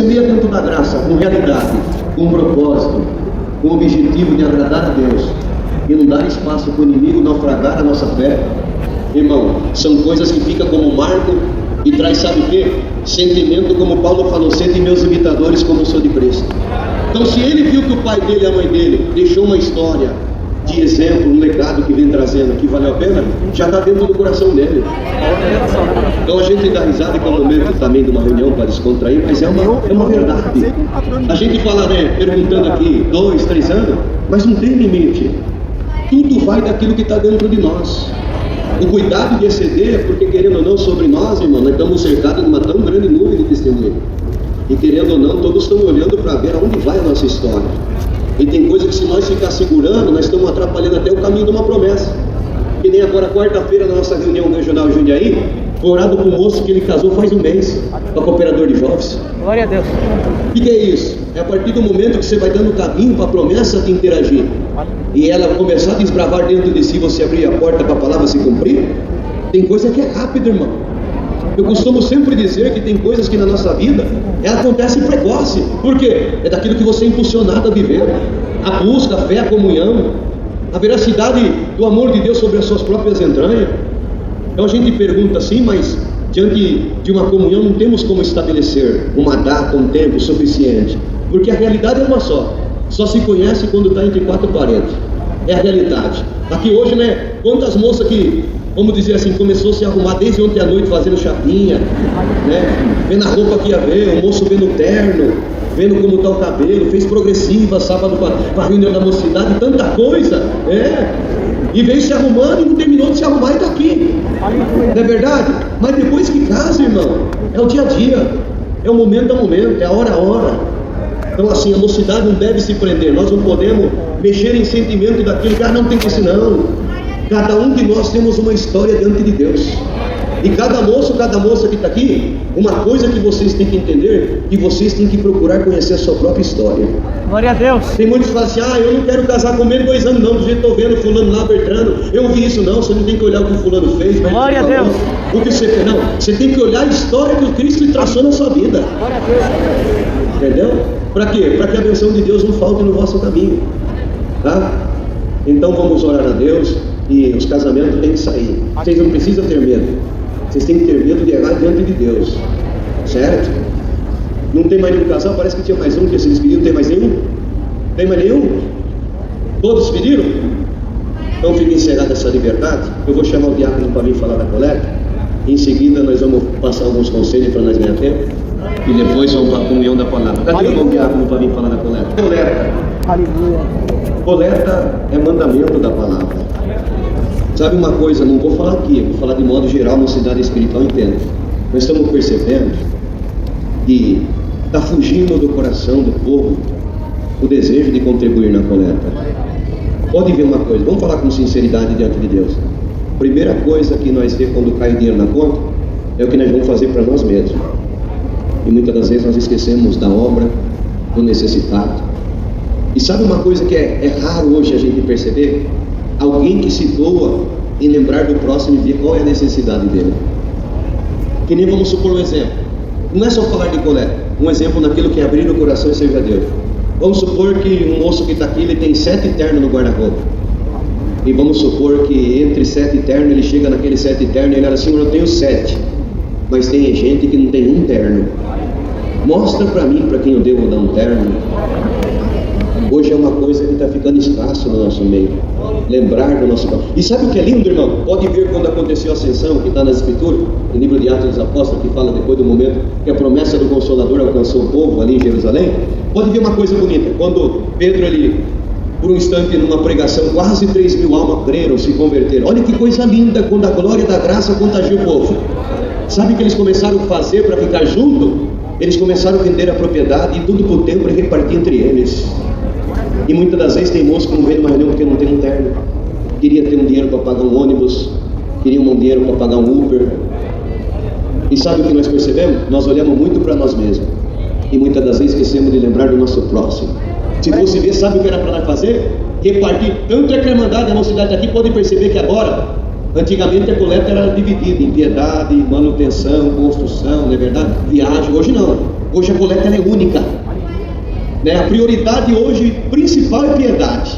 semeia dentro da graça, com realidade, com propósito, com o objetivo de agradar a Deus e não dar espaço para o inimigo naufragar a nossa fé, irmão, são coisas que ficam como marco e traz, sabe o quê? Sentimento, como Paulo falou, sede meus imitadores como eu sou de Cristo. Então, se ele viu que o pai dele e a mãe dele deixou uma história de exemplo, um legado que vem trazendo, que valeu a pena, já está dentro do coração dele. Então a gente dá risada que é um momento também de uma reunião para descontrair, mas é uma verdade. A gente fala, né, perguntando aqui 2, 3 anos, mas não tem limite. Tudo vai daquilo que está dentro de nós. O cuidado de exceder é porque, querendo ou não, sobre nós, irmão, nós estamos cercados de uma tão grande nuvem de testemunho. E querendo ou não, todos estão olhando para ver aonde vai a nossa história. E tem coisa que, se nós ficar segurando, nós estamos atrapalhando até o caminho de uma promessa. Que nem agora, quarta-feira, na nossa reunião regional Jundiaí, foi orado com um moço que ele casou faz um mês, para cooperador de jovens. Glória a Deus. O que é isso? É a partir do momento que você vai dando caminho para a promessa de interagir, e ela começar a desbravar dentro de si, você abrir a porta para a palavra se cumprir. Tem coisa que é rápida, irmão. Eu costumo sempre dizer que tem coisas que na nossa vida ela acontece precoce. Por quê? É daquilo que você é impulsionado a viver. A busca, a fé, a comunhão, a veracidade do amor de Deus sobre as suas próprias entranhas. Então a gente pergunta assim, mas diante de uma comunhão não temos como estabelecer uma data, um tempo suficiente, porque a realidade é uma só se conhece quando está entre quatro paredes. É a realidade. Aqui hoje, né, quantas moças que, vamos dizer assim, começou a se arrumar desde ontem à noite fazendo chapinha, né, vendo a roupa que ia ver, o moço vendo o terno, vendo como está o cabelo, fez progressiva sábado para a reunião da mocidade, tanta coisa, e veio se arrumando e não terminou de se arrumar e está aqui, não é verdade? Mas depois que casa, irmão, é o dia a dia, é o momento a momento, é a hora a hora. Então assim, a mocidade não deve se prender, nós não podemos mexer em sentimento daquilo que não tem que ser, não. Cada um de nós temos uma história diante de Deus. E cada moço, cada moça que está aqui, uma coisa que vocês têm que entender, que vocês têm que procurar conhecer a sua própria história. Glória a Deus. Tem muitos que falam assim, eu não quero casar com menos de 2 anos não, do jeito que estou vendo fulano lá, Bertrano, eu não vi isso não, você não tem que olhar o que o fulano fez. Glória a Deus. O que você fez, não, você tem que olhar a história que o Cristo traçou na sua vida. Glória a Deus. Entendeu? Para quê? Para que a benção de Deus não falte no vosso caminho, tá? Então vamos orar a Deus, e os casamentos têm que sair. Vocês não precisam ter medo, vocês têm que ter medo de errar diante de Deus, certo? Não tem mais nenhum casal, parece que tinha mais um que se despediu, não tem mais nenhum? Tem mais nenhum? Todos pediram? Então fica encerrada essa liberdade. Eu vou chamar o diácono para vir falar da coleta. Em seguida nós vamos passar alguns conselhos para nós ganhar tempo. E depois vamos para a comunhão da palavra. Cadê o diácono para vir falar da coleta? Coleta. Aleluia. Coleta é mandamento da palavra. Sabe uma coisa, não vou falar aqui, vou falar de modo geral, uma cidade espiritual inteira. Nós estamos percebendo que está fugindo do coração do povo o desejo de contribuir na coleta. Pode ver uma coisa, vamos falar com sinceridade diante de Deus. Primeira coisa que nós vemos quando cai dinheiro na conta é o que nós vamos fazer para nós mesmos. E muitas das vezes nós esquecemos da obra, do necessitado. E sabe uma coisa que é raro hoje a gente perceber? Alguém que se doa em lembrar do próximo e ver qual é a necessidade dele. Que nem vamos supor um exemplo. Não é só falar de coleta. Um exemplo naquilo que é abrir o coração e servir a Deus. Vamos supor que um moço que está aqui, ele tem 7 ternos no guarda-roupa. E vamos supor que entre 7 ternos, ele chega naquele 7 ternos e ele fala assim, eu tenho 7. Mas tem gente que não tem um terno. Mostra para mim para quem eu devo dar um terno. Hoje é uma coisa que está ficando escasso no nosso meio. Lembrar do nosso... E sabe o que é lindo, irmão? Pode ver quando aconteceu a ascensão, que está nas escrituras, no livro de Atos dos Apóstolos, que fala depois do momento que a promessa do Consolador alcançou o povo ali em Jerusalém. Pode ver uma coisa bonita. Quando Pedro, ele, por um instante, numa pregação, quase 3.000 almas creram, se converteram. Olha que coisa linda, quando a glória da graça contagia o povo. Sabe o que eles começaram a fazer para ficar junto? Eles começaram a vender a propriedade e tudo por tempo e repartir entre eles. E muitas das vezes tem moço que não vem numa reunião porque não tem um terno. Queria ter um dinheiro para pagar um ônibus, queria um dinheiro para pagar um Uber. E sabe o que nós percebemos? Nós olhamos muito para nós mesmos. E muitas das vezes esquecemos de lembrar do nosso próximo. Se você ver, sabe o que era para nós fazer? Repartir. Tanto é que a Irmandade, a mocidade aqui, pode perceber que agora, antigamente a coleta era dividida em piedade, manutenção, construção, não é verdade? Viagem. Hoje não. Hoje a coleta ela é única, né? A prioridade hoje principal é piedade,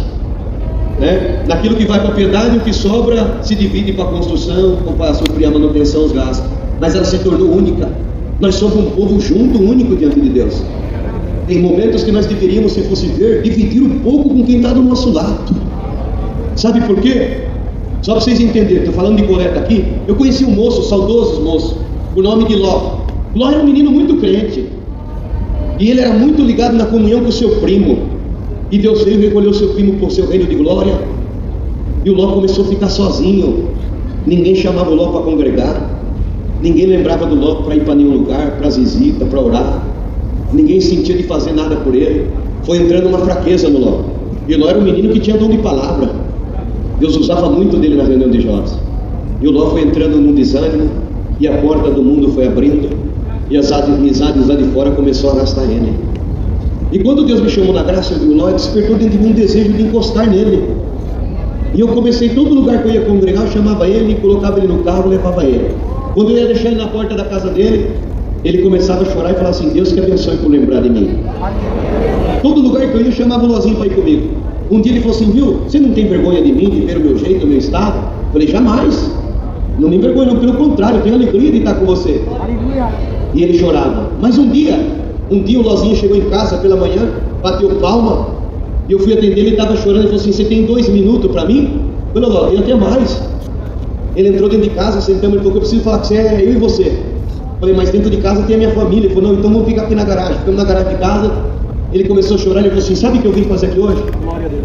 né? Naquilo que vai para a piedade, o que sobra se divide para a construção, para suprir a manutenção, os gastos. Mas ela se tornou única. Nós somos um povo junto, único diante de Deus. Tem momentos que nós deveríamos, se fosse ver, dividir um pouco com quem está do nosso lado. Sabe por quê? Só para vocês entenderem, estou falando de coleta aqui. Eu conheci um moço, saudoso moço, por nome de Ló. Ló era um menino muito crente, e ele era muito ligado na comunhão com o seu primo. E Deus veio recolher o seu primo por seu reino de glória, e o Ló começou a ficar sozinho. Ninguém chamava o Ló para congregar, ninguém lembrava do Ló para ir para nenhum lugar, para as visitas, para orar. Ninguém sentia de fazer nada por ele. Foi entrando uma fraqueza no Ló. E Ló era um menino que tinha dom de palavra. Deus usava muito dele na reunião de jovens. E o Ló foi entrando num desânimo, e a porta do mundo foi abrindo, e as amizades lá de fora começou a arrastar ele. E quando Deus me chamou na graça, o Ló despertou dentro de mim um desejo de encostar nele. E eu comecei, todo lugar que eu ia congregar, eu chamava ele, colocava ele no carro, levava ele. Quando eu ia deixar ele na porta da casa dele, ele começava a chorar e falava assim: Deus que abençoe por lembrar de mim. Todo lugar que eu ia, eu chamava o Lózinho para ir comigo. Um dia ele falou assim: viu, você não tem vergonha de mim, de ver o meu jeito, o meu estado? Eu falei: jamais, não me envergonho, não, pelo contrário, eu tenho alegria de estar com você. E ele chorava. Mas um dia o Lózinho chegou em casa pela manhã, bateu palma, e eu fui atender, ele estava chorando, ele falou assim: você tem 2 minutos para mim? Eu falei: Ló, tem até mais. Ele entrou dentro de casa, sentamos, ele falou: eu preciso falar com você, é eu e você. Eu falei: mas dentro de casa tem a minha família. Ele falou: não, então vamos ficar aqui na garagem. Ficamos na garagem de casa. Ele começou a chorar, ele falou assim: sabe o que eu vim fazer aqui hoje?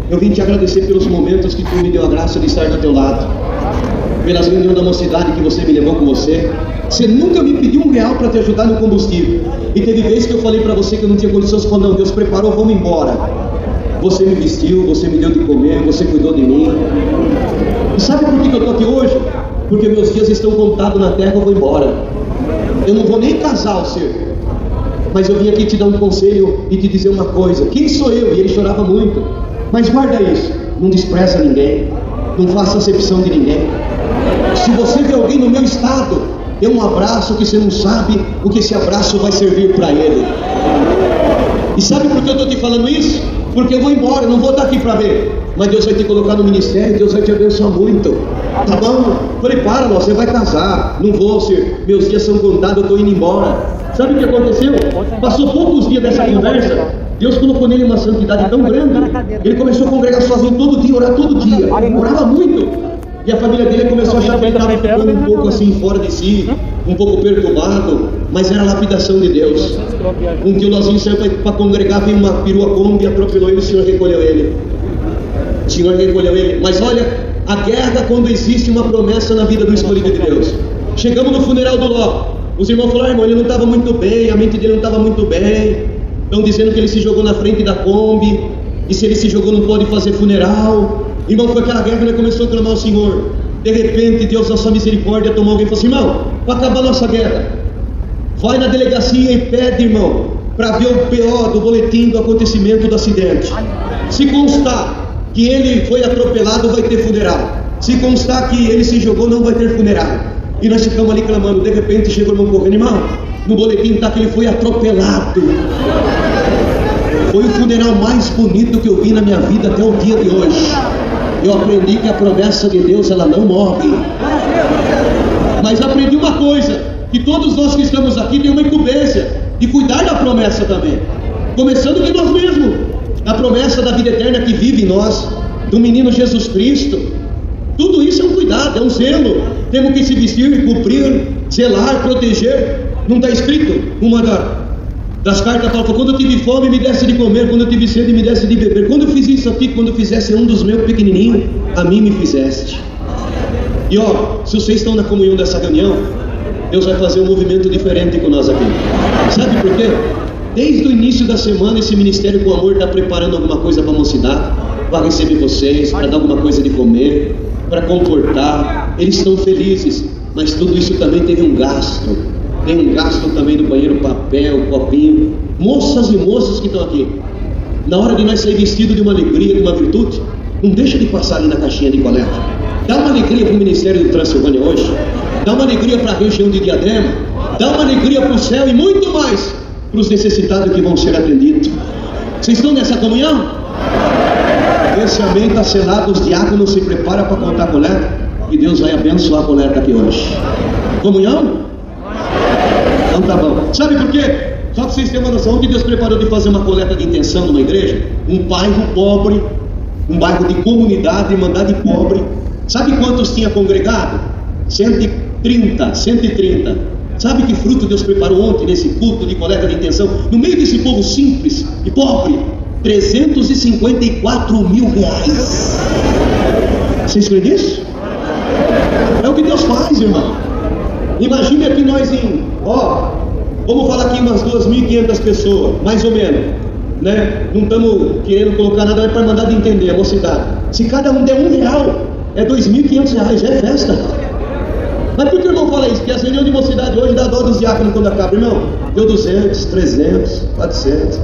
Eu vim te agradecer pelos momentos que tu me deu a graça de estar do teu lado, pelas reuniões da mocidade que você me levou com você. Você nunca me pediu R$1 para te ajudar no combustível. E teve vezes que eu falei para você que eu não tinha condições. Você falou: não, Deus preparou, vamos embora. Você me vestiu, você me deu de comer, você cuidou de mim. E sabe por que eu estou aqui hoje? Porque meus dias estão contados na terra, eu vou embora. Eu não vou nem casar ao ser. Mas eu vim aqui te dar um conselho e te dizer uma coisa: quem sou eu? E ele chorava muito. Mas guarda isso, não despreza ninguém, não faça acepção de ninguém. Se você vê alguém no meu estado, dê um abraço, que você não sabe o que esse abraço vai servir para ele. E sabe por que eu estou te falando isso? Porque eu vou embora, eu não vou estar aqui para ver. Mas Deus vai te colocar no ministério, Deus vai te abençoar muito. Tá bom? Prepara, você vai casar. Não vou, ser. Meus dias são contados, eu estou indo embora. Sabe o que aconteceu? Passou poucos dias dessa conversa, Deus colocou nele uma santidade tão grande. Ele começou a congregar sozinho todo dia, orar todo dia. Orava muito. E a família dele começou a achar que ele estava ficando um pouco assim, fora de si, um pouco perturbado. Mas era a lapidação de Deus. Um dia o Lozinho saiu para congregar, veio uma perua Kombi, atropelou ele, o Senhor recolheu ele. O Senhor recolheu ele. Mas olha, a guerra quando existe uma promessa na vida do escolhido de Deus. Chegamos no funeral do Ló. Os irmãos falaram: irmão, ele não estava muito bem, a mente dele não estava muito bem. Estão dizendo que ele se jogou na frente da Kombi, e se ele se jogou não pode fazer funeral. Irmão, foi aquela guerra que ele começou a clamar ao Senhor. De repente, Deus, na sua misericórdia, tomou alguém e falou assim: irmão, para acabar a nossa guerra, vai na delegacia e pede, irmão, para ver o PO do boletim do acontecimento do acidente. Se constar que ele foi atropelado, vai ter funeral. Se constar que ele se jogou, não vai ter funeral. E nós ficamos ali clamando. De repente chegou o irmão correndo: irmão, no boletim está que ele foi atropelado. Foi o funeral mais bonito que eu vi na minha vida até o dia de hoje. Eu aprendi que a promessa de Deus, ela não morre. Mas aprendi uma coisa: que todos nós que estamos aqui temos uma incumbência de cuidar da promessa também, começando de nós mesmos, da promessa da vida eterna que vive em nós, do menino Jesus Cristo. Tudo isso é um cuidado, é um zelo. Temos que se vestir, cumprir, zelar, proteger. Não está escrito? Uma das cartas fala: quando eu tive fome, me desse de comer, quando eu tive sede, me desse de beber. Quando eu fiz isso aqui, quando eu fizesse um dos meus pequenininhos, a mim me fizeste. E ó, se vocês estão na comunhão dessa reunião, Deus vai fazer um movimento diferente com nós aqui. Sabe por quê? Desde o início da semana, esse Ministério com Amor está preparando alguma coisa para a mocidade, para receber vocês, para dar alguma coisa de comer, para comportar. Eles estão felizes, mas tudo isso também teve um gasto. Tem um gasto também no banheiro, papel, copinho. Moças e moços que estão aqui, na hora de nós sair vestido de uma alegria, de uma virtude, não deixa de passar ali na caixinha de coleta. Dá uma alegria para o Ministério do Transilvânia hoje, dá uma alegria para a região de Diadema, dá uma alegria para o céu e muito mais para os necessitados que vão ser atendidos. Vocês estão nessa comunhão? Esse amém está selado, os diáconos se preparam para contar a coleta, e Deus vai abençoar a coleta aqui hoje. Comunhão? Então tá bom. Sabe por quê? Só para vocês terem uma noção, que Deus preparou de fazer uma coleta de intenção numa igreja, um bairro pobre, um bairro de comunidade, irmandade pobre. Sabe quantos tinha congregado? 130. Sabe que fruto Deus preparou ontem nesse culto de coleta de intenção? No meio desse povo simples e pobre, 354 mil reais. Vocês creem nisso? É o que Deus faz, irmão. Imagine aqui nós vamos falar aqui umas 2.500 pessoas, mais ou menos, né? Não estamos querendo colocar nada para mandar de entender a mocidade. Se cada um der R$1, é 2.500 reais, já é festa. Mas por que o irmão fala isso? Porque a reunião de mocidade hoje dá dó dos diáconos quando acaba, irmão. Deu 200, 300, 400.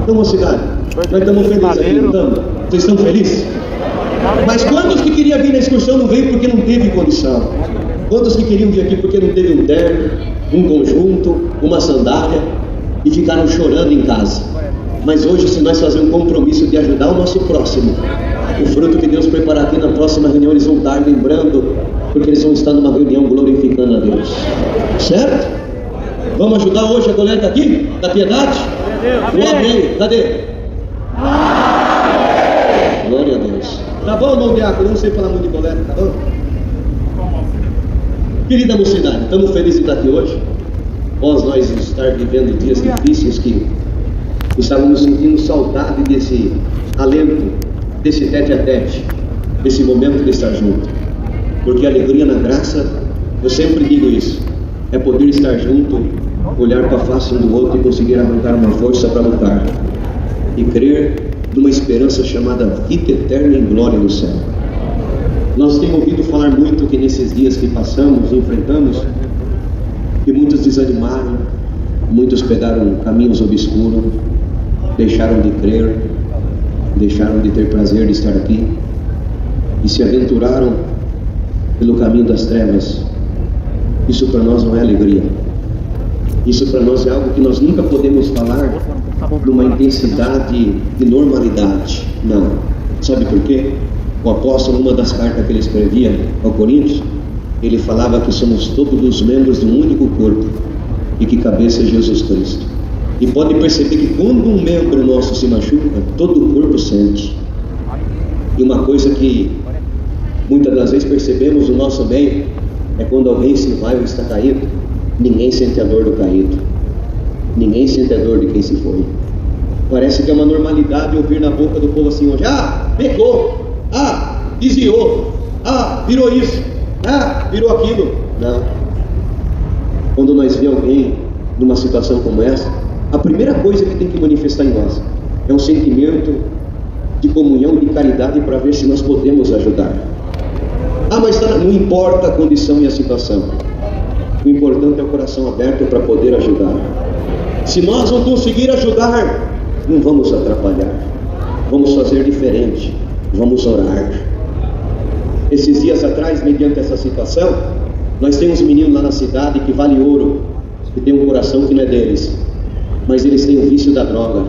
Então, mocidade, nós estamos felizes aqui, não estamos? Vocês estão felizes? Mas quantos que queriam vir na excursão não veio porque não teve condição? Quantos que queriam vir aqui porque não teve um terno, um conjunto, uma sandália e ficaram chorando em casa? Mas hoje, se nós fazermos um compromisso de ajudar o nosso próximo, o fruto que Deus preparar aqui na próxima reunião, eles vão estar lembrando, porque eles vão estar numa reunião glorificando a Deus. Certo? Vamos ajudar hoje a coleta aqui, da piedade? O amém. Cadê? Glória a Deus. Tá bom, irmão diácono? Não sei falar muito de coleta, tá bom? Querida mocidade, estamos felizes de estar aqui hoje, após nós estar vivendo dias difíceis, que estávamos sentindo saudade desse alento, desse tete a tete, desse momento de estar junto. Porque a alegria na graça, eu sempre digo isso, é poder estar junto, olhar para a face um do outro e conseguir arrancar uma força para lutar e crer numa esperança chamada vida eterna em glória no céu. Nós temos ouvido falar muito que nesses dias que passamos, enfrentamos, que muitos desanimaram, muitos pegaram caminhos obscuros, deixaram de crer, deixaram de ter prazer de estar aqui e se aventuraram pelo caminho das trevas. Isso para nós não é alegria. Isso para nós é algo que nós nunca podemos falar numa intensidade de normalidade. Não. Sabe por quê? O apóstolo, numa das cartas que ele escrevia ao Coríntios, ele falava que somos todos os membros de um único corpo e que cabeça é Jesus Cristo. E pode perceber que quando um membro nosso se machuca, todo o corpo sente. E uma coisa que muitas das vezes percebemos no nosso meio é quando alguém se vai ou está caído, ninguém sente a dor do caído, ninguém sente a dor de quem se foi. Parece que é uma normalidade ouvir na boca do povo assim hoje: pecou, desviou, virou isso, virou aquilo. Não. Quando nós vemos alguém numa situação como essa, a primeira coisa que tem que manifestar em nós é um sentimento de comunhão e de caridade para ver se nós podemos ajudar. Mas não importa a condição e a situação, o importante é o coração aberto para poder ajudar. Se nós não conseguir ajudar, não vamos atrapalhar, vamos fazer diferente, vamos orar. Esses dias atrás, mediante essa situação, nós temos um menino lá na cidade que vale ouro, que tem um coração que não é deles, mas eles têm o vício da droga.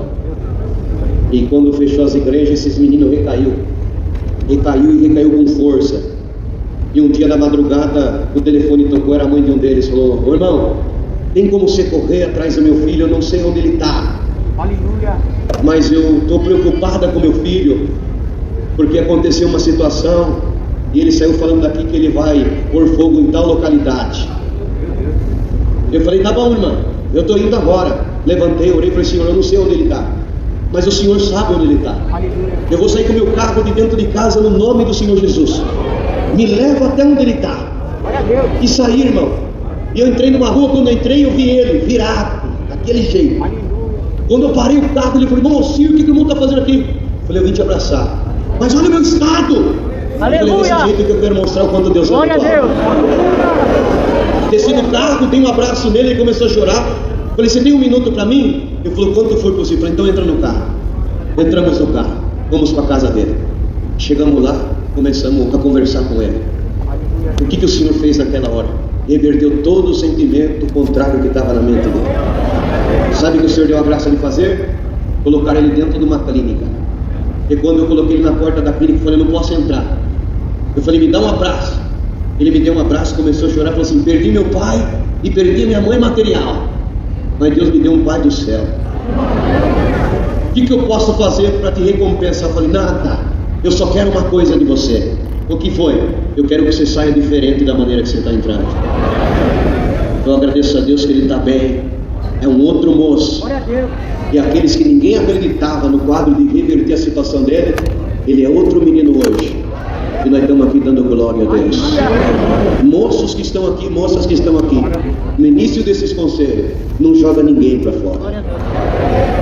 E quando fechou as igrejas, esses meninos recaiu com força. E um dia na madrugada o telefone tocou, era a mãe de um deles, falou: ô irmão, tem como você correr atrás do meu filho? Eu não sei onde ele está, mas eu estou preocupada com meu filho, porque aconteceu uma situação e ele saiu falando daqui que ele vai pôr fogo em tal localidade. Eu falei: tá bom, irmã, eu estou indo agora. Levantei, orei e falei: Senhor, eu não sei onde ele está, mas o Senhor sabe onde ele está. Eu vou sair com o meu carro de dentro de casa no nome do Senhor Jesus. Me leva até onde ele está. E saí, irmão. E eu entrei numa rua, quando eu entrei eu vi ele virado, daquele jeito. Quando eu parei o carro, ele falou: irmão Alcir, o que o irmão está fazendo aqui? Eu falei: eu vim te abraçar. Mas olha o meu estado. Aleluia. Eu falei: desse jeito que eu quero mostrar o quanto Deus é. Glória a Deus. Desci do carro, dei um abraço nele, ele começou a chorar. Eu falei: você tem um minuto para mim? Ele falou: quanto for possível. Eu falei: então entra no carro. Entramos no carro, vamos para a casa dele. Chegamos lá, começamos a conversar com ele. O que o Senhor fez naquela hora? reverteu todo o sentimento contrário que estava na mente dele. Sabe o que o Senhor deu a graça de fazer? Colocar ele dentro de uma clínica. E quando eu coloquei ele na porta da clínica, eu falei, não posso entrar. Eu falei, me dá um abraço. Ele me deu um abraço, começou a chorar, falou assim, perdi meu pai e perdi minha mãe material, mas Deus me deu um pai do céu. O que eu posso fazer para te recompensar? Eu falei, nada, eu só quero uma coisa de você. O que foi? Eu quero que você saia diferente da maneira que você está entrando. Eu agradeço a Deus que ele está bem. É um outro moço. E aqueles que ninguém acreditava no quadro de reverter a situação dele, ele é outro menino hoje. E nós estamos aqui dando glória a Deus. Moços que estão aqui, moças que estão aqui, no início desses conselhos, não joga ninguém para fora.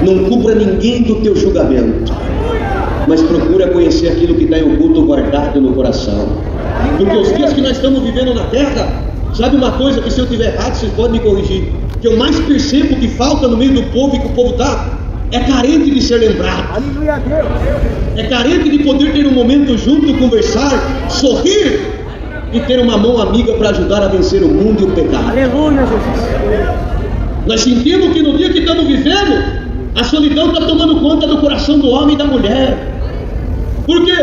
Não cubra ninguém do teu julgamento. Mas procura conhecer aquilo que está em oculto guardado no coração. Porque os dias que nós estamos vivendo na terra, sabe uma coisa que se eu estiver errado, vocês podem me corrigir, que eu mais percebo que falta no meio do povo e que o povo está, é carente de ser lembrado. Aleluia a Deus. É carente de poder ter um momento junto, conversar, sorrir e ter uma mão amiga para ajudar a vencer o mundo e o pecado. Aleluia, Jesus. Nós sentimos que no dia que estamos vivendo, a solidão está tomando conta do coração do homem e da mulher. Por quê?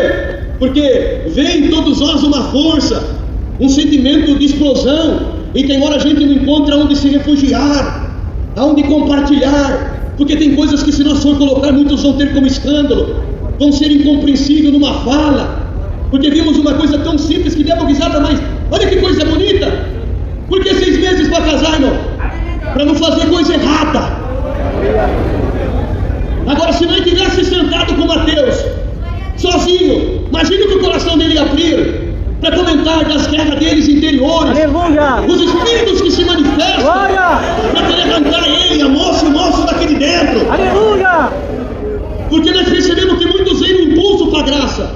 Porque vem em todos nós uma força, um sentimento de explosão, e tem hora a gente não encontra onde se refugiar, aonde compartilhar, porque tem coisas que se nós for colocar, muitos vão ter como escândalo, vão ser incompreensíveis numa fala, porque vimos uma coisa tão simples que deu risada, mas olha que coisa bonita. Por que 6 meses para casar, irmão? Para não fazer coisa errada. Agora, se nós tivesse sentado com Mateus, sozinho, imagine o que o coração dele ia abrir para comentar das guerras deles interiores. Aleluia. Os espíritos que se manifestam para querer arrancar ele, a moça e o moço daqui de dentro. Aleluia. Porque nós percebemos que muitos vêm no impulso para a graça,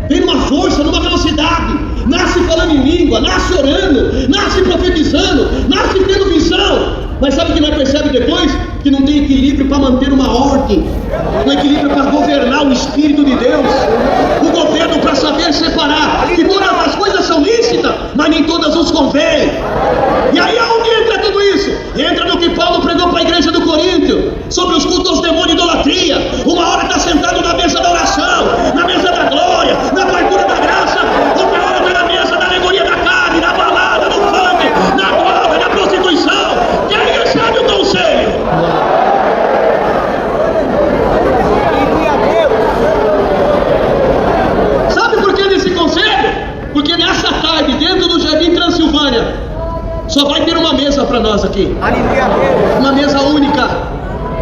vêm numa força, numa velocidade, nasce falando em língua, nasce orando, nasce profetizando, nasce tendo visão. Mas sabe o que nós percebemos depois? Que não tem equilíbrio para manter uma ordem, não equilíbrio para governar o Espírito de Deus, o governo para saber separar que todas as coisas são lícitas, mas nem todas nos convêm. E aí aonde entra tudo isso? Entra no que Paulo pregou para a igreja do Coríntio, sobre os cultos aos demônios e idolatria. Uma hora está sentado na mesa da oração, na mesa da glória, na fartura da graça, outra hora está na mesa da alegoria da carne, na balada, no funk, na droga, na prostituição. Quem recebe o conselho? Sabe por que desse conselho? Porque nessa tarde, dentro do Jardim Transilvânia, só vai ter uma mesa para nós aqui. Uma mesa única,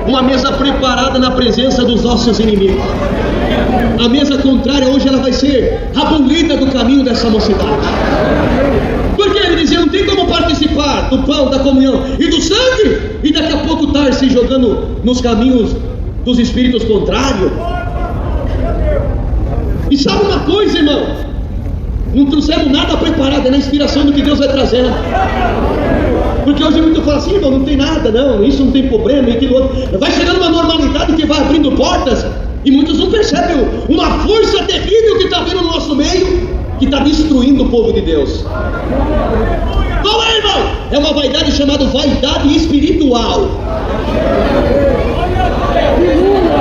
uma mesa preparada na presença dos nossos inimigos. A mesa contrária hoje ela vai ser abolida do caminho dessa mocidade. Porque ele dizia, não tem como participar do pão, da comunhão e do sangue, e daqui a pouco estar se jogando nos caminhos dos espíritos contrários. E sabe uma coisa, irmão? Não trouxemos nada preparado, é na inspiração do que Deus vai trazendo. Porque hoje muito fala assim, irmão, não tem nada, não, isso não tem problema, e aquilo outro. Vai chegando uma normalidade que vai abrindo portas, e muitos não percebem uma força terrível que está vindo no nosso meio, que está destruindo o povo de Deus. Qual é, irmão? É uma vaidade chamada vaidade espiritual.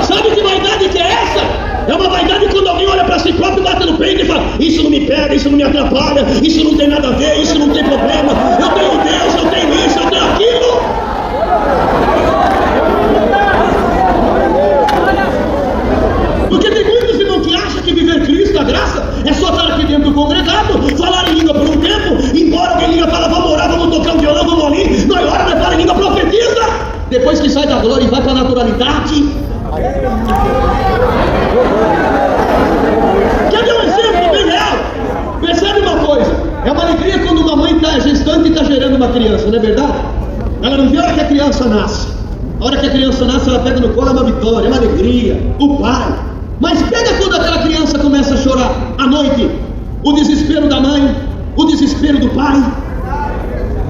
Sabe que vaidade que é essa? É uma vaidade quando alguém olha para si próprio, bate no peito e fala, isso não me pega, isso não me atrapalha, isso não tem nada a ver, isso não tem problema, eu tenho Deus, eu tenho isso, eu tenho aquilo. Porque tem muitos irmãos que acham que viver Cristo, a graça, é só estar aqui dentro do congregado, falar em língua por um tempo, embora alguém liga e fala, vamos orar, vamos tocar um violão, vamos ali, nós ora, nós fala em língua, profetiza. Depois que sai da glória e vai para a naturalidade. Quer ver um exemplo bem real? Percebe uma coisa? É uma alegria quando uma mãe está gestante e está gerando uma criança, não é verdade? Ela não vê a hora que a criança nasce. A hora que a criança nasce, ela pega no colo, é uma vitória, é uma alegria, o pai. Mas pega quando aquela criança começa a chorar à noite, o desespero da mãe, o desespero do pai.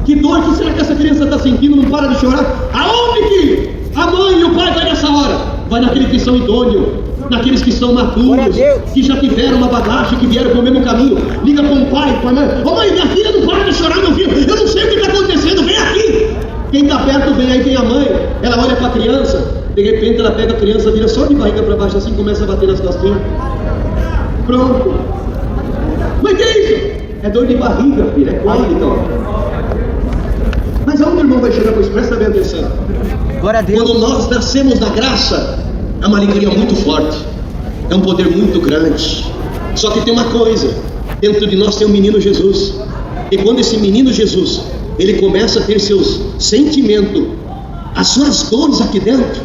Que dor que será que essa criança está sentindo? Não para de chorar. Aonde que a mãe e o pai vai nessa hora? Vai naquele que são idôneos, naqueles que são maduros, que já tiveram uma bagagem, que vieram pelo mesmo caminho. Liga para um pai, para a mãe: ô mãe, minha filha não para de chorar, meu filho, eu não sei o que está acontecendo, vem aqui. Quem está perto vem, aí vem a mãe, ela olha para a criança, de repente ela pega a criança, vira só de barriga para baixo assim, começa a bater nas costinhas. Pronto. Mas que é isso? É dor de barriga, filho, é cólica. Mas aonde o irmão vai chegar com isso? Presta bem atenção. Glória a Deus. Quando nós nascemos da graça, é uma alegria muito forte, é um poder muito grande. Só que tem uma coisa: dentro de nós tem um menino Jesus. E quando esse menino Jesus, ele começa a ter seus sentimentos, as suas dores aqui dentro,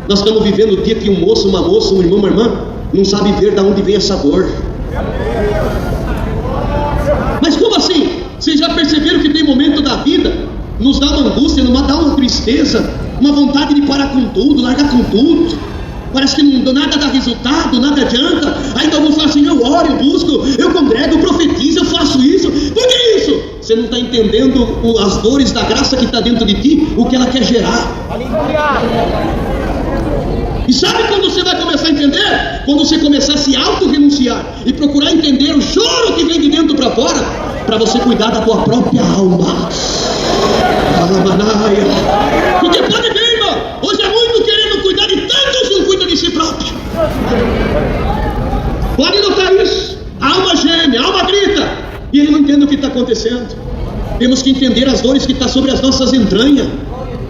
nós estamos vivendo o dia que um moço, uma moça, um irmão, uma irmã, não sabe ver de onde vem essa dor. Mas como assim? Vocês já perceberam que tem momento da vida, nos dá uma angústia, nos dá uma tristeza, uma vontade de parar com tudo, largar com tudo. Parece que nada dá resultado, nada adianta. Ainda alguns falam assim: eu oro, eu busco, eu congrego, eu profetizo, eu faço isso. Por que isso? Você não está entendendo as dores da graça que está dentro de ti, o que ela quer gerar. E sabe quando você vai começar a entender? Quando você começar a se auto-renunciar e procurar entender o choro que vem de dentro para fora, para você cuidar da tua própria alma. Porque pode ver, irmão, hoje é muito querendo cuidar de tantos, não cuida de si próprio. Pode notar isso. A alma geme, a alma grita, e ele não entende o que está acontecendo. Temos que entender as dores que estão sobre as nossas entranhas,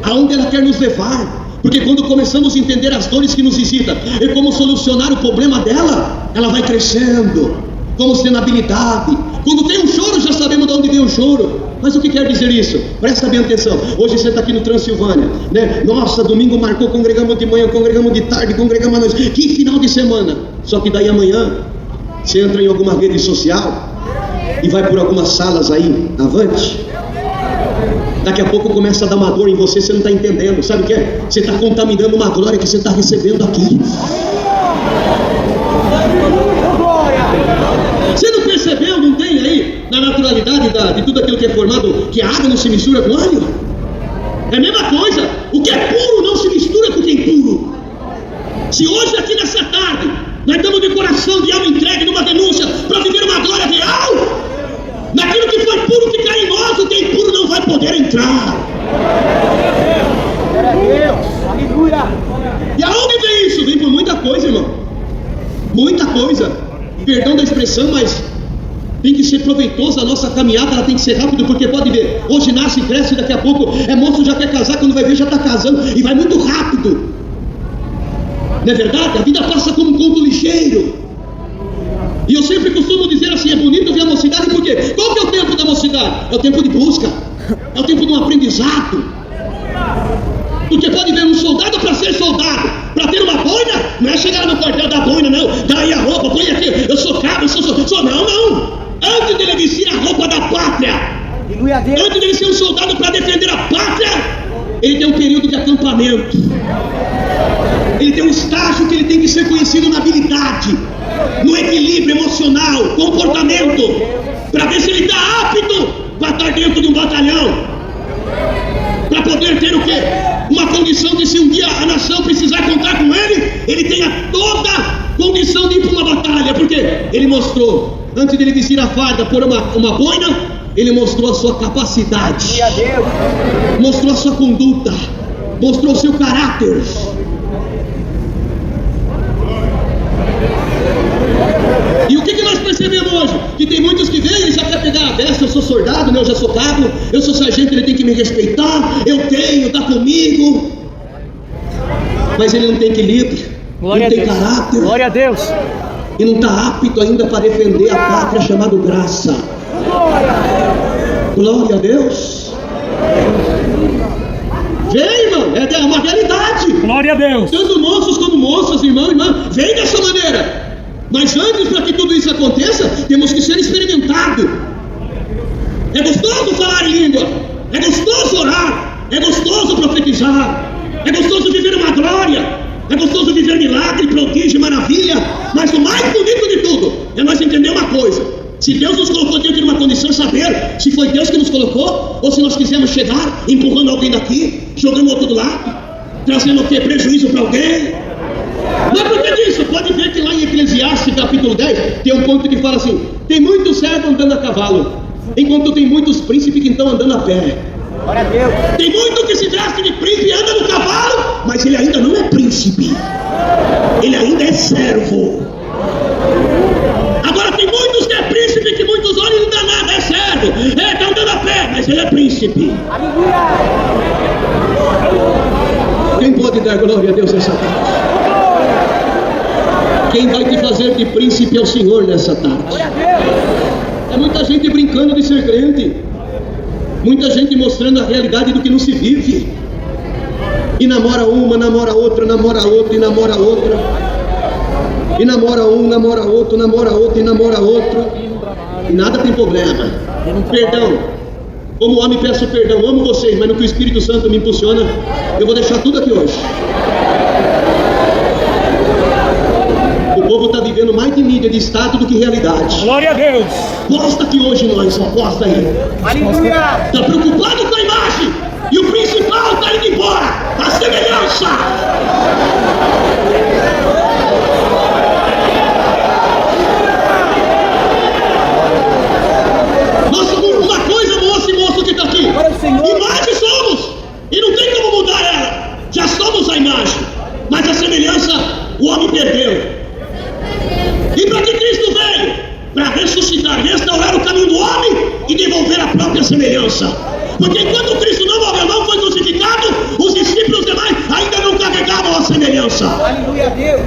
aonde ela quer nos levar. Porque quando começamos a entender as dores que nos visitam e como solucionar o problema dela, ela vai crescendo. Vamos tendo habilidade. Quando tem um choro, já sabemos de onde vem o choro. Mas o que quer dizer isso? Presta bem atenção. Hoje você está aqui no Transilvânia, né? Nossa, domingo marcou, congregamos de manhã, congregamos de tarde, congregamos à noite. Que final de semana! Só que daí amanhã você entra em alguma rede social e vai por algumas salas aí, avante. Daqui a pouco começa a dar uma dor em você, você não está entendendo. Sabe o que é? Você está contaminando uma glória que você está recebendo aqui. Você não percebeu, não tem aí, na naturalidade de tudo aquilo que é formado, que a água não se mistura com óleo? É a mesma coisa. O que é puro não se mistura com o que é impuro. Se hoje aqui nessa tarde nós estamos de coração, de alma entregue numa denúncia para viver uma glória real, naquilo que foi puro ficar em nós, o que é impuro não vai poder entrar. Aleluia. E aonde vem isso? Vem por muita coisa, irmão. Muita coisa. Perdão da expressão, mas tem que ser proveitosa a nossa caminhada, ela tem que ser rápida, porque pode ver, hoje nasce, cresce, daqui a pouco é moço, já quer casar, quando vai ver já está casando, e vai muito rápido. Não é verdade? A vida passa como um conto ligeiro. E eu sempre costumo dizer assim: é bonito ver a mocidade, porque qual que é o tempo da mocidade? É o tempo de busca, é o tempo de um aprendizado. Porque pode ver um soldado, para ser soldado, para ter uma boina, não é chegar no quartel da boina, não, daí a roupa, põe aqui, eu sou cabo, eu sou não. Antes dele vestir a roupa da pátria, antes dele ser um soldado para defender a pátria, ele tem um período de acampamento, ele tem um estágio que ele tem que ser conhecido na habilidade, no equilíbrio emocional, comportamento, para ver se ele está apto para estar dentro de um batalhão, para poder ter o quê? Uma condição de, se um dia a nação precisar contar com ele, ele tenha toda condição de ir para uma batalha, porque ele mostrou, antes de ele vestir a farda por uma boina, ele mostrou a sua capacidade, mostrou a sua conduta, mostrou o seu caráter. E o que nós percebemos hoje? Que tem muitos que vêm e já quer pegar a veste: eu sou soldado, né? Eu já sou cabo, eu sou sargento, ele tem que me respeitar, eu tenho, tá comigo. Mas ele não tem equilíbrio, não tem caráter. Glória a Deus. E não está apto ainda para defender a pátria chamada graça. Glória a Deus. Vem, irmão, é uma realidade. Glória a Deus. Tanto moços como moças, irmão, irmã, vem dessa maneira. Mas antes, para que tudo isso aconteça, temos que ser experimentados. É gostoso falar em língua, é gostoso orar, é gostoso profetizar, é gostoso viver uma glória, é gostoso viver milagre, prodígio, maravilha. Mas o mais bonito de tudo é nós entender uma coisa: se Deus nos colocou dentro de uma condição, saber se foi Deus que nos colocou, ou se nós quisemos chegar empurrando alguém daqui, jogando outro do lado, trazendo o quê? Prejuízo para alguém. Mas por que disso? Pode capítulo 10, tem um ponto que fala assim: tem muitos servos andando a cavalo, enquanto tem muitos príncipes que estão andando a pé. Glória a Deus. Tem muito que se veste de príncipe e anda no cavalo, mas ele ainda não é príncipe, ele ainda é servo. Agora tem muitos que é príncipe, que muitos olhos não dá nada, é servo, está andando a pé, mas ele é príncipe. Aleluia. Quem pode dar glória a Deus nessa tarde? Quem vai te fazer de príncipe é o Senhor nessa tarde. Glória a Deus. É muita gente brincando de ser crente, muita gente mostrando a realidade do que não se vive, e namora uma, namora outra, namora outra, e namora outra, e namora um, namora outro, e namora outro, e nada tem problema. Perdão, como homem peço perdão, amo vocês, mas no que o Espírito Santo me impulsiona, eu vou deixar tudo aqui hoje. O povo está vivendo mais de mídia, de status do que realidade. Glória a Deus. Posta aqui hoje nós, só posta aí. Aleluia. Está preocupado com a imagem, e o principal está indo embora, a semelhança. Nós somos uma coisa, moça e moço que está aqui. Imagem somos, e não tem como mudar ela. Já somos a imagem, mas a semelhança o homem perdeu. E para que Cristo veio? Para ressuscitar, restaurar o caminho do homem e devolver a própria semelhança. Porque enquanto Cristo não morreu, não foi crucificado, os discípulos demais ainda não carregavam a semelhança. Aleluia a Deus.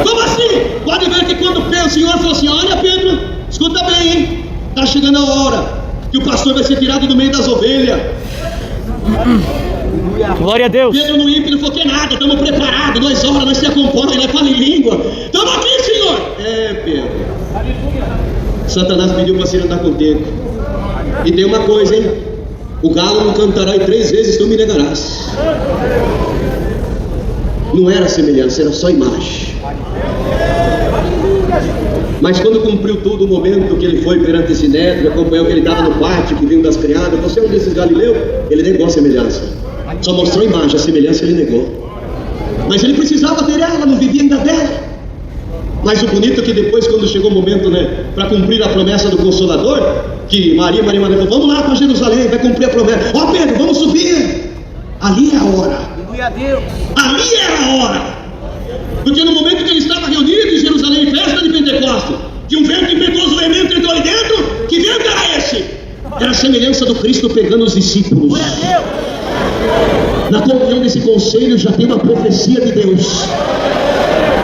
Como assim? Pode ver que quando o Senhor falou assim: olha, Pedro, escuta bem, hein? Está chegando a hora que o pastor vai ser tirado do meio das ovelhas. Glória a Deus. Pedro no ímpio não falou que nada, estamos preparados, 2 horas, nós se acompanhamos, nós falamos em língua. Estamos aqui, Senhor. Pedro. Satanás pediu para se andar contigo. E tem uma coisa, hein? O galo não cantará e 3 vezes tu me negarás. Não era semelhança, era só imagem. Mas quando cumpriu tudo, o momento que ele foi perante esse Sinédrio, acompanhou que ele estava no pátio, que vinha das criadas, você é um desses galileus, ele negou a semelhança. Só mostrou a imagem, a semelhança ele negou. Mas ele precisava ter ela, não vivia ainda dela. Mas o bonito é que depois, quando chegou o momento, né, para cumprir a promessa do Consolador, que Maria falou: vamos lá para Jerusalém, vai cumprir a promessa. Ó Pedro, vamos subir. Ali é a hora. Aleluia a Deus. Ali era a hora. Porque no momento que ele estava reunido em Jerusalém, festa de Pentecostes, que um vento impetuoso veemente entrou ali dentro, que vento era esse? Era a semelhança do Cristo pegando os discípulos. Glória a Deus. Na comunhão desse conselho já tem uma profecia de Deus.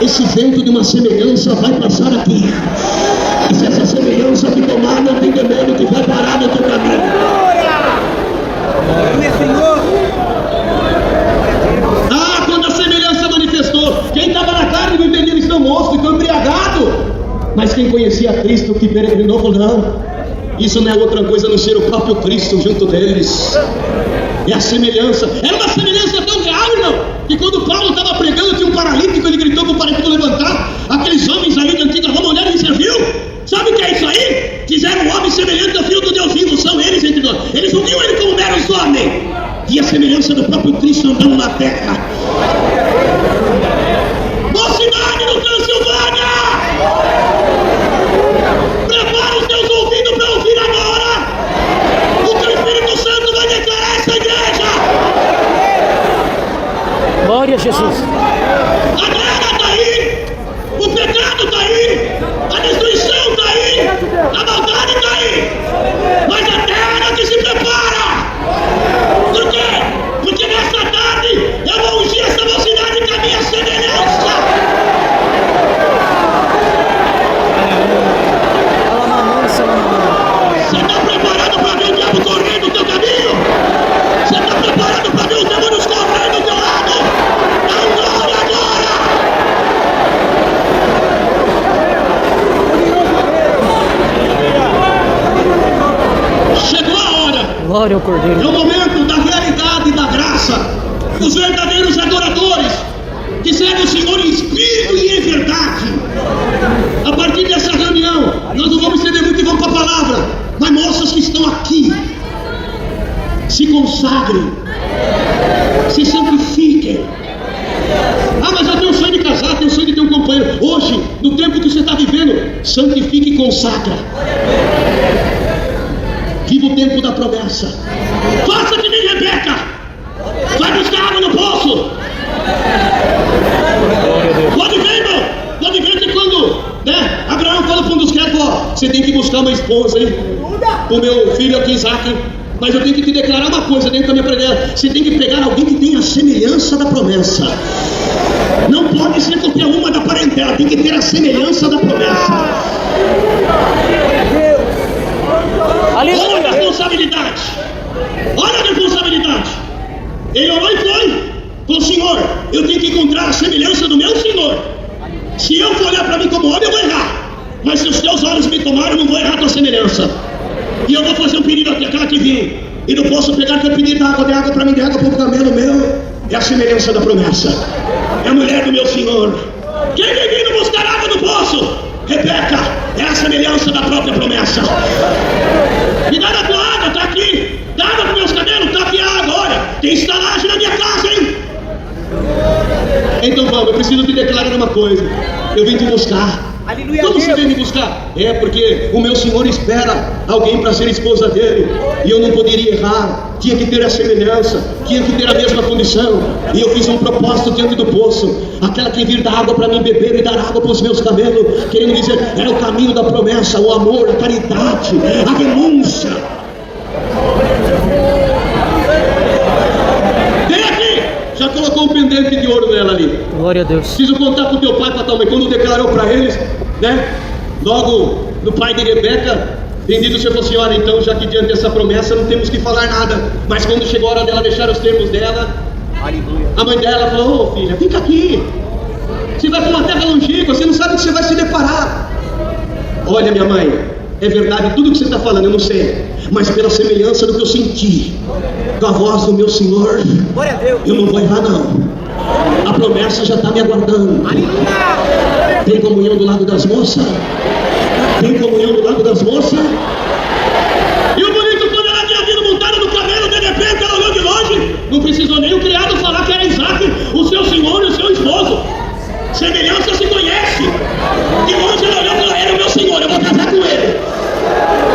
Esse vento de uma semelhança vai passar aqui. E se essa semelhança te tomar, não tem demônio que vai parar no teu caminho. Aleluia, Senhor. Ah, quando a semelhança manifestou, quem estava na carne não entendia, eles estão monstros, estão embriagados. Mas quem conhecia Cristo, que peregrinou, falou: não, isso não é outra coisa a não ser o próprio Cristo junto deles. É a semelhança. Era uma semelhança tão real, irmão, que quando Paulo estava pregando, tinha um paralítico, ele gritou para o paralítico levantar. Aqueles homens ali da antiga Roma olharam e disseram: viu? Sabe o que é isso aí? Fizeram um homem semelhante ao Filho do Deus vivo, são eles entre nós. Eles não viam ele como meros homens. E a semelhança do próprio Cristo andando na terra. Mocidade do Transilvânia! Prepara os teus ouvidos para ouvir agora o que o Espírito Santo vai declarar essa igreja. Glória a Jesus. A guerra está aí, o pecado está aí, a destruição está aí, a maldade está aí, mas a terra que se prepara. Por quê? Porque nessa tarde eu vou ungir essa mocidade com a minha semelhança. Você está preparado para ver o diabo correndo no teu caminho? Você está preparado para ver os demônios correndo do teu lado? Dá glória agora! Chegou a hora. Glória ao Cordeiro. É o momento da realidade e da graça. Os verdadeiros adoradores que servem o Senhor em espírito e em verdade. A partir dessa reunião, nós não vamos estender muito e vamos para a palavra. Mas moças que estão aqui, se consagrem, se santifiquem. Ah, mas eu tenho um sonho de casar. tempo que você está vivendo, santifique e consagra. Viva o tempo da promessa. Faça que nem Rebeca. Vai buscar água no poço. Pode ver, irmão. Pode ver que quando, né, Abraão fala para um dos servos, ó, você tem que buscar uma esposa, hein, o meu filho aqui, Isaac. Mas eu tenho que te declarar uma coisa dentro da minha pregação. Você tem que pegar alguém que tenha a semelhança da promessa. Não pode ser qualquer uma da parentela, tem que ter a semelhança da promessa. Olha a responsabilidade. Olha a responsabilidade. Ele orou e foi. Falou, Senhor, eu tenho que encontrar a semelhança do meu Senhor. Se eu for olhar para mim como homem, eu vou errar. Mas se os teus olhos me tomarem, eu não vou errar a tua semelhança. E eu vou fazer um pedido àquela que vim. E não posso pegar que eu pedi de água para mim, de água para o camelo meu. É a semelhança da promessa. É a mulher do meu Senhor. Quem vem vindo buscar água no poço? Rebeca. É a semelhança da própria promessa. Me dá a tua água, está aqui. Dá água para os meus camelos, está aqui a água. Olha, tem estalagem na minha casa, hein? Então vamos, eu preciso te declarar uma coisa. Eu vim te buscar. Aleluia. Como você vem me buscar? É porque o meu Senhor espera alguém para ser esposa dele. E eu não poderia errar. Tinha que ter a semelhança. Tinha que ter a mesma condição. E eu fiz um propósito diante do poço. Aquela que vir dar água para mim beber e dar água para os meus camelos. Querendo dizer, era o caminho da promessa, o amor, a caridade, a renúncia. Vem aqui! Já colocou um pendente de ouro nela ali. Glória a Deus. Preciso contar para o teu pai e para a tua mãe. Quando declarou para eles, né? Logo no pai de Rebeca, bendito seja a senhora. Então, já que diante dessa promessa não temos que falar nada. Mas quando chegou a hora dela deixar os termos dela, Aleluia. a mãe dela falou, ô filha, fica aqui. Você vai para uma terra longínqua, você não sabe o que você vai se deparar. Olha, minha mãe, é verdade tudo que você está falando, eu não sei. Mas pela semelhança do que eu senti, com a voz do meu Senhor, Glória a Deus. eu não vou errar não. A promessa já está me aguardando. Aleluia. Tem comunhão do lado das moças? Tem comunhão do lado das moças? E o bonito, quando ela tinha vindo montada no camelo, de repente ela olhou de longe. Não precisou nem o criado falar que era Isaac, o seu senhor e o seu esposo. Semelhança se conhece. De longe ela olhou e falou, ele é o meu senhor, eu vou casar com ele.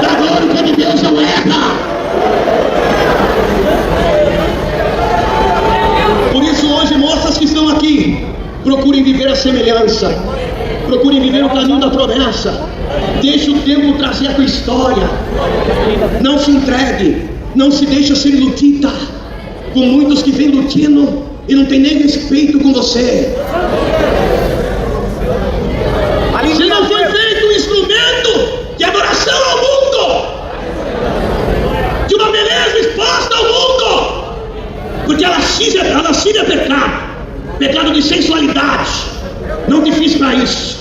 Da glória de Deus não erra. Por isso hoje, moças que estão aqui, procurem viver a semelhança. Procurem viver o caminho da promessa. Deixe o tempo trazer a tua história. Não se entregue. Não se deixe ser iludida. Com muitos que vêm lutindo e não tem nem respeito com você. Você não foi feito um instrumento de adoração ao mundo, de uma beleza exposta ao mundo. Porque a lascívia é pecado. Pecado de sensualidade. Não te fiz para isso.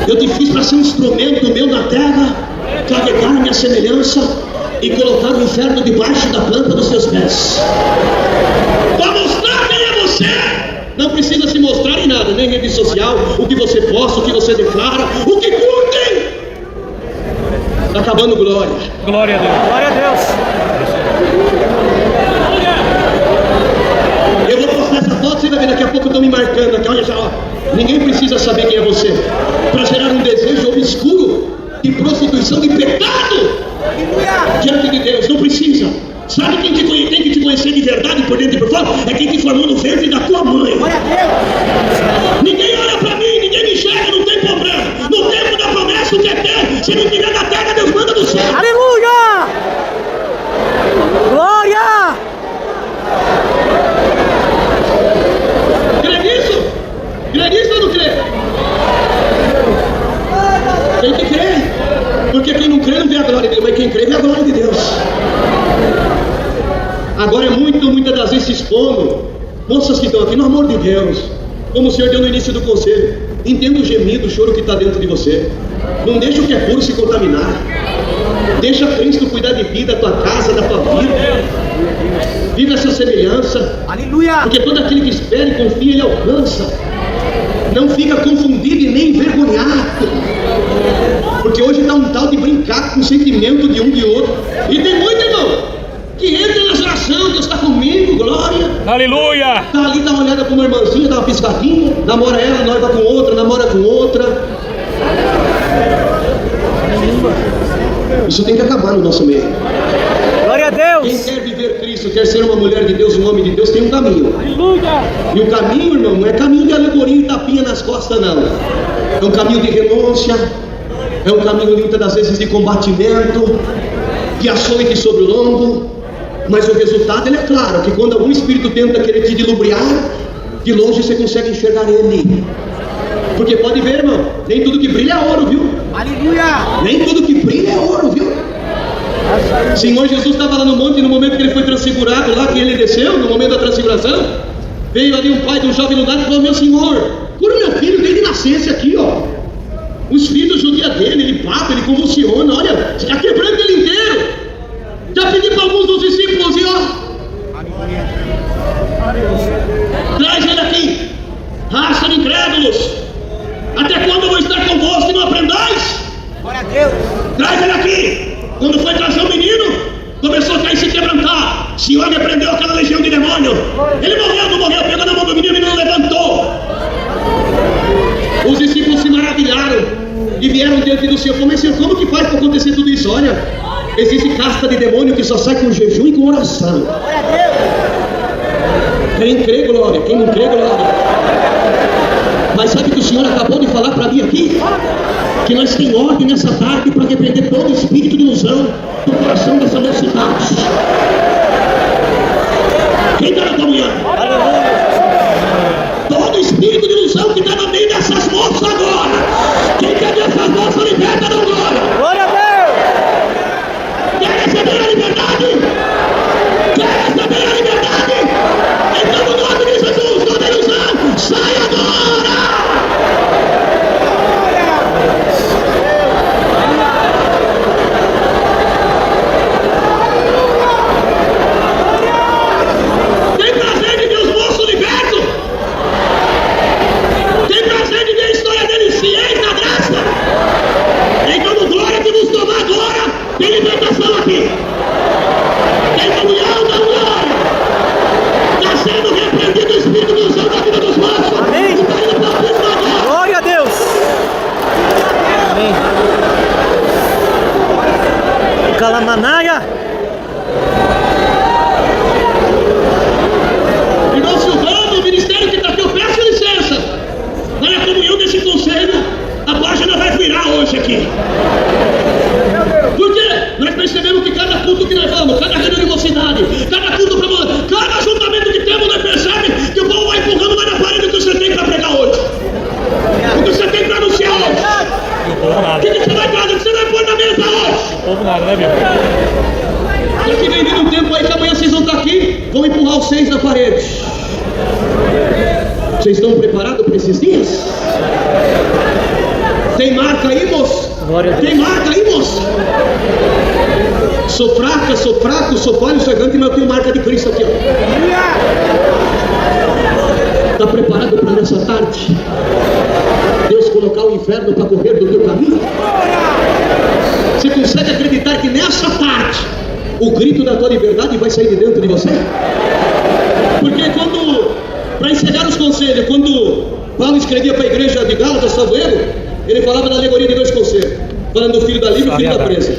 Eu te fiz para ser um instrumento meu na terra, carregar a minha semelhança e colocar o inferno debaixo da planta dos seus pés. Para mostrar quem é você. Não precisa se mostrar em nada, nem em rede social, o que você posta, o que você declara, o que curtem. Está acabando glória. Glória a Deus. Glória a Deus. Eu vou postar essa foto, você vai ver, daqui a pouco eu estou me marcando aqui, olha já, ó. Ninguém precisa saber quem é você, para gerar um desejo obscuro de prostituição, de pecado diante de Deus, não precisa. Sabe quem tem que te conhecer de verdade por dentro e por fora? É quem te formou no ventre da tua mãe. Ninguém olha para mim, ninguém me enxerga, não tem problema. No tempo da promessa, o que é ter? Se não tiver na terra, Deus manda do céu. Aleluia! Glória! Crê nisso? Crê nisso ou não crê? Tem que crer. Porque quem não crê não vê a glória de Deus, mas quem crê vê a glória de Deus. Agora é muitas das vezes se expondo. Moças que estão aqui, no amor de Deus, como o Senhor deu no início do conselho, entenda o gemido, o choro que está dentro de você. Não deixa o que é puro se contaminar. Deixa Cristo cuidar de vida, da tua casa, da tua vida. Vive essa semelhança. Aleluia! Porque todo aquele que espera e confia, ele alcança. Não fica confundido e nem envergonhado. Porque hoje está um tal de brincar com o sentimento de um de outro. E tem muito, irmão, que entra na geração, Deus está comigo, glória. Aleluia! Tá ali, dá uma olhada para uma irmãzinha, dá uma piscadinha, namora ela, noiva com outra, namora com outra. Isso tem que acabar no nosso meio. Glória a Quem Deus! quer viver Cristo, quer ser uma mulher de Deus, um homem de Deus, tem um caminho. Aleluia! E o caminho, irmão, não é caminho de alegoria e tapinha nas costas, não. É um caminho de renúncia, é um caminho muitas das vezes de combatimento, de açoite sobre o lombo. Mas o resultado, ele é claro, que quando algum espírito tenta querer te dilubriar, de longe você consegue enxergar ele. Porque pode ver, irmão, nem tudo que brilha é ouro, viu? Aleluia! Nem tudo que brilha é ouro, viu? O Senhor Jesus estava lá no monte, e no momento que ele foi transfigurado, lá que ele desceu, no momento da transfiguração, veio ali um pai de um jovem lugar e falou: meu Senhor, cura meu filho desde nascença aqui, ó. Os filhos judiam dele, ele bate, ele convulsiona, olha, está quebrando ele inteiro. Já pedi para alguns dos discípulos e ó, traz ele aqui, raça de incrédulos. Até quando eu vou estar convosco e não aprendais? Glória a Deus! Traz ele aqui. Quando foi trazer o menino, começou a cair e se quebrantar. Senhor repreendeu aquela legião de demônio. Ele morreu, não morreu, pegou na mão do menino e não levantou. Os discípulos se maravilharam e vieram diante do Senhor. Mas Senhor, como que faz para acontecer tudo isso? Olha, existe casta de demônio que só sai com jejum e com oração. Glória a Deus! Quem crê, glória. Quem não crê, glória. Mas sabe que o Senhor acabou de falar para mim aqui? Que nós temos ordem nessa tarde para repreender todo espírito de ilusão do coração dessa mocidade. Quem está na comunhão? Todo espírito de ilusão que está no meio dessas moças agora. Quem quer ver essas moças libertas não glória? Glória a Deus! Quer receber a liberdade? Quer receber a liberdade? Então no nome de Jesus, toda ilusão, sai agora! Tem prazer de ver os moços libertos? Tem prazer de ver a história deles fiéis na graça? Então no glória que nos tomar agora, tem libertação aqui. Tem comunhão da glória. Está sendo repreendido o espírito de ilusão da vida dos moços. Amém. Está indo para o abismo agora. Glória a Deus! Amém. Calamanaia! Irmão Silvano, o ministério que está aqui, eu peço licença. Para a comunhão desse conselho, a página vai virar hoje aqui. Porque nós percebemos que cada culto que nós vamos, cada reunião de mocidade, cada culto para cada ajuntamento que temos, nós percebemos que o povo vai empurrando mais na parede o que você tem para pregar hoje. O que você tem para anunciar hoje. O que você vai trazer, o que você vai pôr na mesa hoje. Povo nada, né, Bíblia? Já que vem vindo um tempo aí que amanhã vocês vão estar aqui, vão empurrar os 6 na parede. Vocês estão preparados para esses dias? Tem marca aí, moço? Glória a Deus. Tem marca aí, moço? Sou fraca, sou fraco, sou falho, sou errante, mas eu tenho marca de Cristo aqui, ó. Está preparado para nessa tarde Deus colocar o inferno para correr do teu caminho? Você consegue acreditar que nessa tarde o grito da tua liberdade vai sair de dentro de você? Porque para encerrar os conselhos, quando Paulo escrevia para a igreja de Gálatas, salvo erro, ele falava da alegoria de 2 conselhos, falando do filho da livre e do filho da presa.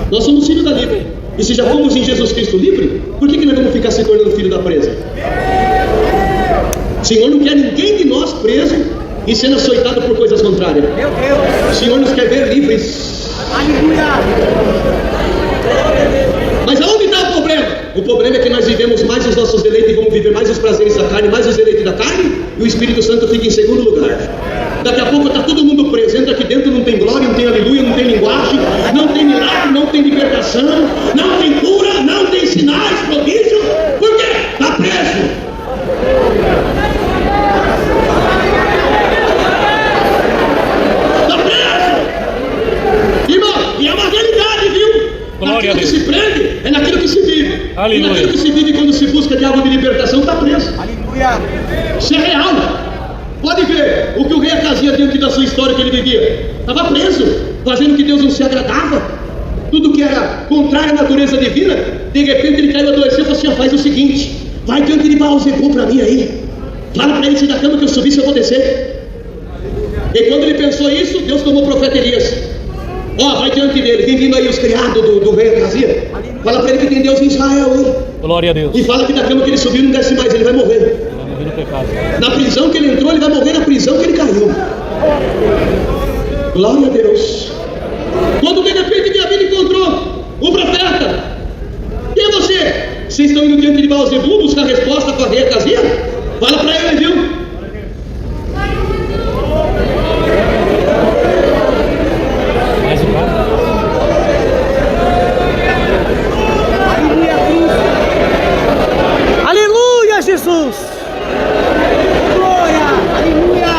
Nós somos filhos da livre. E se já fomos em Jesus Cristo livre, por que nós vamos ficar se tornando filho da presa? O Senhor não quer ninguém de nós preso e sendo açoitado por coisas contrárias. Meu Deus! O Senhor nos quer ver livres. Aleluia! Mas aonde está o problema? O problema é que nós vivemos mais os nossos deleites e vamos viver mais os prazeres da carne, mais os deleites da carne, e o Espírito Santo fica em segundo lugar. Daqui a pouco está todo mundo preso, entra aqui dentro, não tem glória, não tem aleluia, não tem linguagem, não tem milagre, não tem libertação, não tem cura, não tem sinais, prodígio. Por quê? Está preso. Está preso. Irmão, e é uma realidade, viu? Glória a Naquilo que Deus. se prende, é naquilo que se vive. Aleluia. E naquilo que se vive quando se busca de algo de libertação, está preso. Aleluia! Isso é real. Pode ver o que o rei Acasias diante da sua história que ele vivia. Estava preso, fazendo o que Deus não se agradava. Tudo que era contrário à natureza divina. De repente ele caiu adoecendo e falou assim: faz o seguinte, vai diante de Baal-Zebub para mim aí. Fala para ele, se da cama que eu subi, se eu vou descer. E quando ele pensou isso, Deus tomou o profeta Elias. Ó, vai diante dele, tem vindo aí os criados do rei Acazia. Fala para ele que tem Deus em Israel, hein? Glória a Deus. E fala que da cama que ele subiu não desce mais, ele vai morrer. Ele vai morrer no pecado. Na prisão que ele entrou, ele vai morrer na prisão que ele caiu. Glória a Deus. Quando de repente Davi encontrou o profeta, e é você? Vocês estão indo diante de Baal-Zebub buscar resposta para a rei Acazia? Fala para ele, viu? Mais um cara. Aleluia, Jesus! Glória! Aleluia!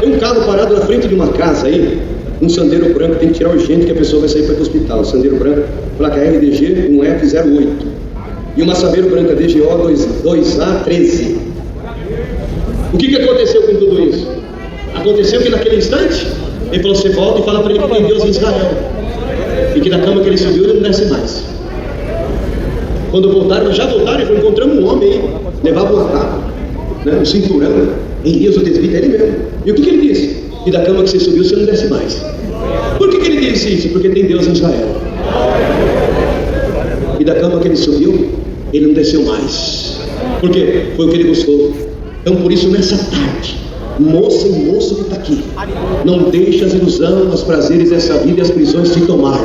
Tem um carro parado na frente de uma casa aí, um Sandero branco, tem que tirar urgente que a pessoa vai sair para ir para o hospital. Sandero branco, placa RDG 1F08. E uma Saveiro branca DGO 2A13. O que aconteceu com tudo isso? Aconteceu que naquele instante, ele falou, você volta e fala para ele que tem Deus em Israel. E que da cama que ele subiu, ele não desce mais. Quando voltaram, já voltaram, e encontramos um homem aí, levava uma capa, né, um cinturão, Elias o desvita, ele mesmo. E o que ele disse? Que da cama que você subiu, você não desce mais. Por que ele disse isso? Porque tem Deus em Israel. E da cama que ele subiu, ele não desceu mais. Por quê? Foi o que ele buscou. Então por isso nessa tarde, moça e moço que está aqui, não deixe as ilusões, os prazeres dessa vida e as prisões te tomar.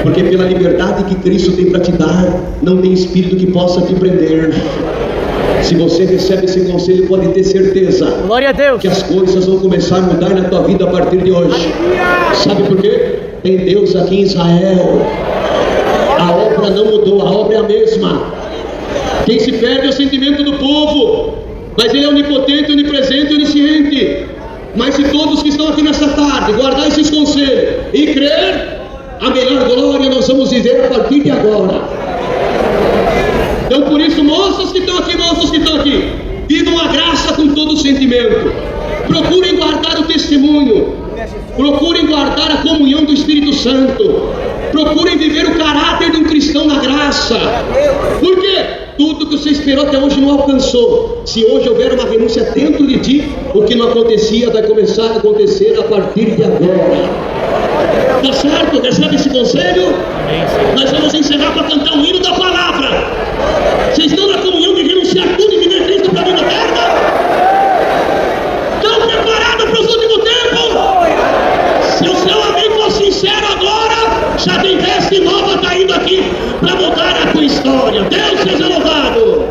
Porque pela liberdade que Cristo tem para te dar, não tem espírito que possa te prender. Se você recebe esse conselho, pode ter certeza Glória a Deus. que as coisas vão começar a mudar na tua vida a partir de hoje. Sabe por quê? Tem Deus aqui em Israel. A obra não mudou, a obra é a mesma. Quem se perde é o sentimento do povo, mas Ele é onipotente, onipresente e onisciente. Mas se todos que estão aqui nessa tarde guardar esses conselhos e crer, a melhor glória nós vamos viver a partir de agora. Então por isso, moças que estão aqui, vivam a graça com todo o sentimento. Procurem guardar o testemunho. Procurem guardar a comunhão do Espírito Santo. Procurem viver o caráter de um cristão na graça. Por quê? Tudo que você esperou até hoje não alcançou. Se hoje houver uma renúncia dentro de ti, o que não acontecia vai começar a acontecer a partir de agora. Tá certo? Recebe esse conselho? Nós vamos encerrar para cantar o hino da palavra. Vocês estão na comunhão de renunciar tudo e viver Cristo para a vida eterna? Estão preparados para os últimos tempos? Se o seu amém for sincero agora, já tem veste nova caindo aqui para mudar a tua história. Deus seja louvado.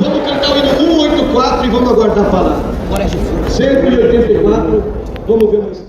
Vamos cantar o hino 184 e vamos aguardar a palavra. 184, vamos ver mais.